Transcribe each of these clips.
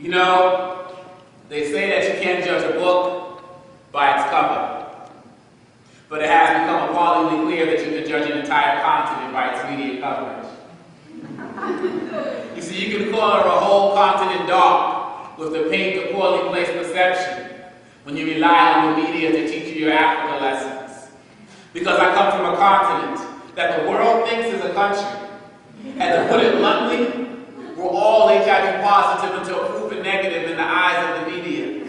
You know, they say that you can't judge a book by its cover. But it has become appallingly clear that you can judge an entire continent by its media coverage. You see, you can color a whole continent dark with the paint of poorly placed perception when you rely on the media to teach you your Africa lessons. Because I come from a continent that the world thinks is a country. And to put it bluntly, we're all HIV positive until proven negative in the eyes of the media.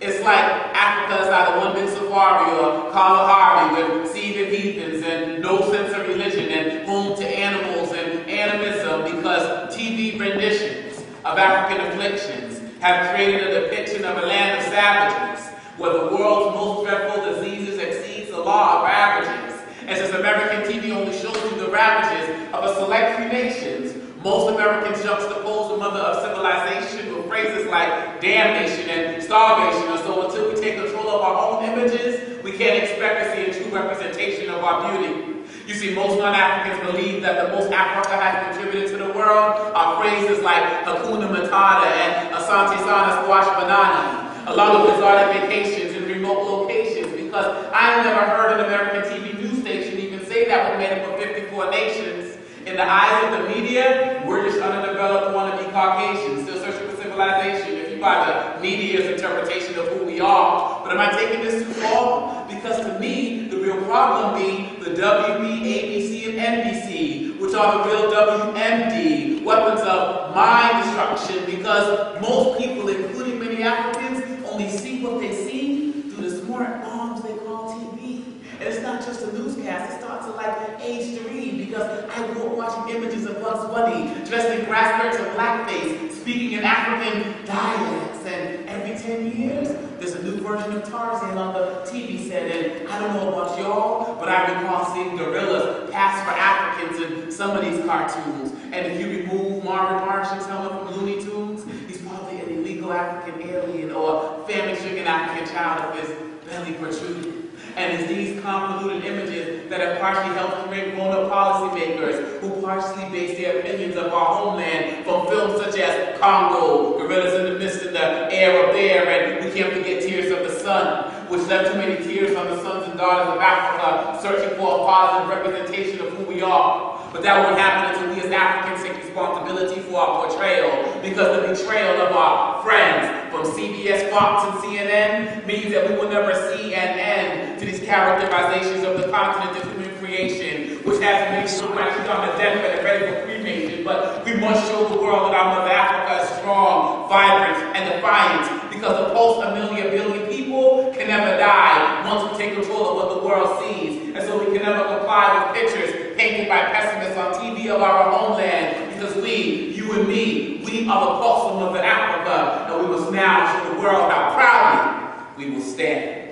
It's like Africa is either one big safari or Kalahari with seething heathens and no sense of religion and home to animals and animism, because TV renditions of African afflictions have created a depiction of a land of savages where the world's most dreadful diseases exceeds the law of averages. And since American TV only shows you the ravages of a select few nations, most Americans juxtapose the mother of civilization with phrases like damnation and starvation. And so until we take control of our own images, we can't expect to see a true representation of our beauty. You see, most non-Africans believe that the most Africa has contributed to the world are phrases like Hakuna Matata and Asante Sana Squash Banana, along with bizarre vacations in remote locations, because I have never heard an American TV news station even say that we're made up of 54 nations. In the eyes of the media, we're just underdeveloped wannabe Caucasians, still searching for civilization, if you buy the media's interpretation of who we are. But am I taking this too far? Because to me, the real problem being the WB, ABC, and NBC, which are the real WMD, weapons of mind destruction, because most people, including many Africans, only see what they see through the smart bombs they call TV. And it's not just a newscast, it starts at like age 3, because I grew up watching images of Bugs Bunny dressed in grass skirts and blackface, speaking in African dialects, and every 10 years, there's a new version of Tarzan on the TV set, and I don't know about y'all, but I recall seeing gorillas pass for Africans in some of these cartoons. And if you remove Marvin Martian's helmet from Looney Tunes, he's probably an illegal African alien or a famine-stricken African child with his belly protruding. And it's these convoluted images that have partially helped create grown-up policymakers who partially base their opinions of our homeland from films such as Congo, Gorillas in the Mist, and the Air Up There, and we can't forget Tears of the Sun, which left too many tears on the sons and daughters of Africa searching for a positive representation of who we are. But that won't happen until we as Africans take responsibility for our portrayal, because the betrayal of our friends from CBS, Fox, and CNN means that we will never see an end to these characterizations of the continent of human creation, which has made so much on the deathbed and ready for cremation. But we must show the world that our Mother Africa is strong, vibrant, and defiant, because the post-1 billion people can never die once we take control of what the world sees. And so we can never comply with pictures painted by pessimists on TV of our homeland, because we, you and me, we are the pulse of Mother Africa, and we must now show the world how proudly we will stand.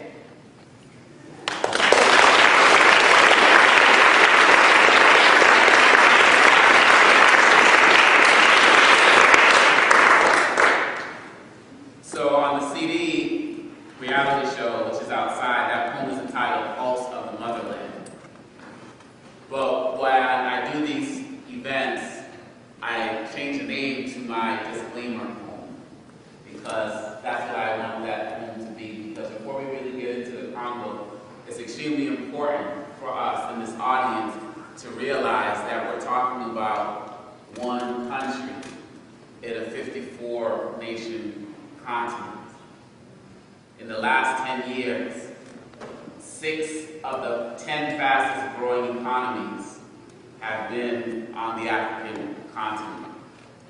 So on the CD reality show, which is outside, that poem is entitled Pulse of the Motherland. But when I do these events, I change the name to my disclaimer poem, because that's what I want that poem to be. Because before we really get into the Congo, it's extremely important for us in this audience to realize that we're talking about one country in a 54-nation continent. In the last 10 years, 6 of the 10 fastest growing economies have been on the African continent.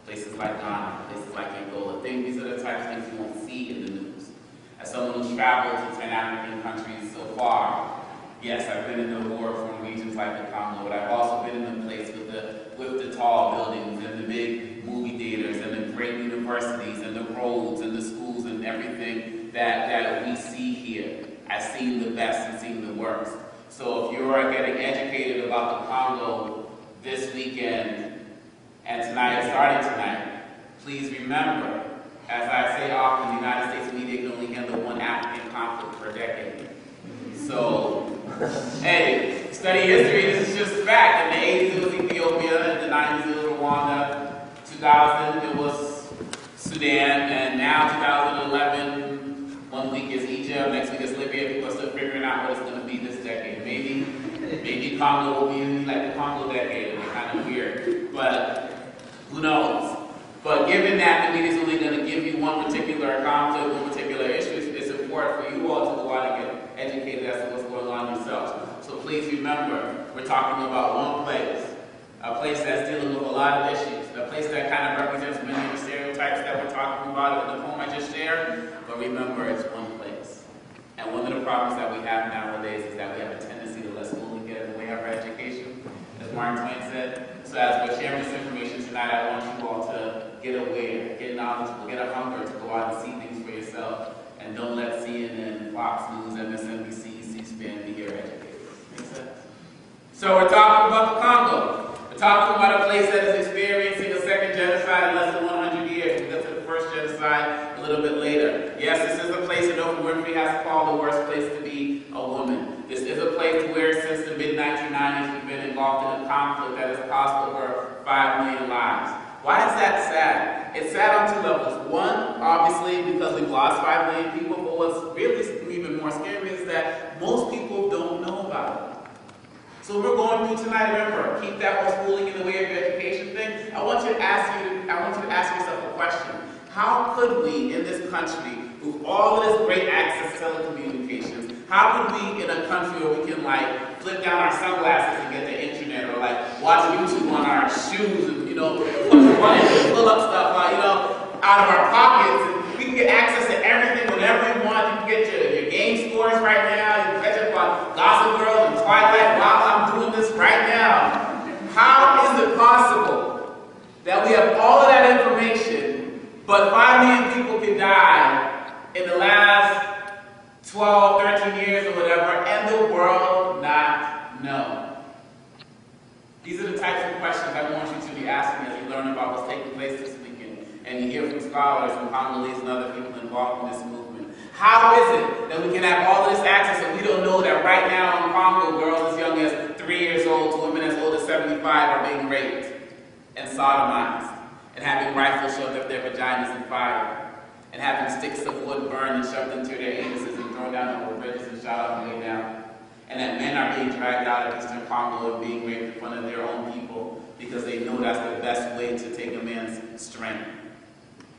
Places like Ghana, places like Angola. These are the types of things you won't see in the news. As someone who's traveled to 10 African countries so far, yes, I've been in the war-torn regions like the Congo, but I've also been in the place with the tall buildings and the big movie theaters and the great universities and the roads and the schools and everything that we see here. I've seen the best and seen the worst. So if you are getting educated about the Congo this weekend and tonight, starting tonight, please remember, as I say often, the United States media can only handle one African conflict per decade. So, hey, study history, this is just fact. In the 80s it was Ethiopia, in the 90s it was Rwanda, 2000 it was Sudan, and now 2011, one week is Egypt, next week is Libya. People are still figuring out what it's going to be this decade. Maybe Congo will be like the Congo decade, and it's kind of weird, but who knows? But given that the media is only going to give you one particular conflict, one particular issue, it's important for you all to go out and get educated as to what's going on yourselves. So please remember, we're talking about one place, a place that's dealing with a lot of issues, a place that kind of represents many of the stereotypes that we're talking about in the poem I just shared. But remember, it's one place. And one of the problems that we have nowadays is that we have a tendency to let schooling get in the way of our education, as Mark Twain said. So as we're sharing this information tonight, I want you all to get aware, get knowledgeable, get a hunger to go out and see things for yourself. And don't let CNN, Fox News, MSNBC, C-SPAN be your educators. Make sense? So we're talking about the Congo. We're talking about a place that is experiencing a second genocide in less than 100 years. We'll get to the first genocide a little bit later. Yes, this is a place that Oprah Winfrey has called the worst place to be a woman. This is a place where since the mid-1990s we've been involved in a conflict that has cost over 5 million lives. Why is that sad? It's sad on two levels. One, obviously, because we've lost 5 million people, but what's really even more scary is that most people don't know about it. So we're going through tonight, remember, keep that whole schooling in the way of your education thing. I want you to ask yourself a question. How could we in this country, with all of this great access to telecommunications, how could we in a country where we can like flip down our sunglasses and get the internet, or like watch YouTube on our shoes and pull up stuff out of our pockets, and we can get access to everything whenever we want. You can get your game scores right now, you can catch up on Gossip Girl and Twilight while I'm doing this right now. How is it possible that we have all of that information, but 5 million people can die in the last 12, 13 years or whatever, and the world not know? These are the types of questions I want you to be asking as you learn about what's taking place this weekend, and you hear from scholars and Congolese and other people involved in this movement. How is it that we can have all of this access and we don't know that right now in Congo, girls as young as 3 years old to women as old as 75 are being raped and sodomized, and having rifles shoved up their vaginas and fired, and having sticks of wood burned and shoved into their anuses and thrown down over bridges and shot on the way down, and that men are being dragged out of Eastern Congo and being raped in front of their own people because they know that's the best way to take a man's strength.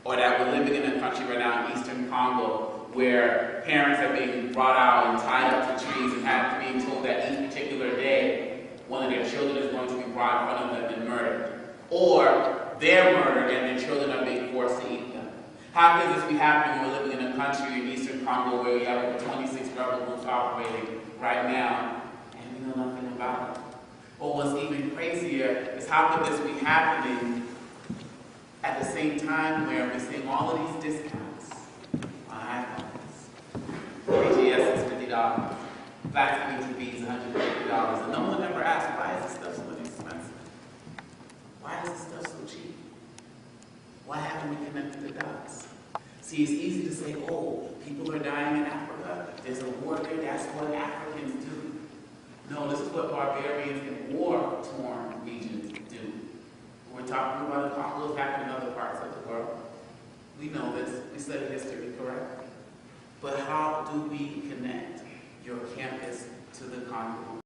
Or that we're living in a country right now in Eastern Congo where parents are being brought out and tied up to trees and being told that each particular day one of their children is going to be brought in front of them and murdered. Or they're murdered and their children are being forced to eat them. How can this be happening when we're living in a country in Eastern Congo where we have over 26 rebel groups operating right now and we know nothing about it? Or what's even crazier is how could this be happening at the same time where we're seeing all of these discounts on iPhones? AGS is $50, Flat screen TV is $150, and no one ever asked, why is this stuff so expensive? Why is this stuff so cheap? Why haven't we connected the dots? See, it's easy to say, oh, people are dying in Africa, there's a war there, that's what Africans do. No, this is what barbarians in war-torn regions do. We're talking about the Congos happening in other parts of the world. We know this, we study history, correct? But how do we connect your campus to the Congo?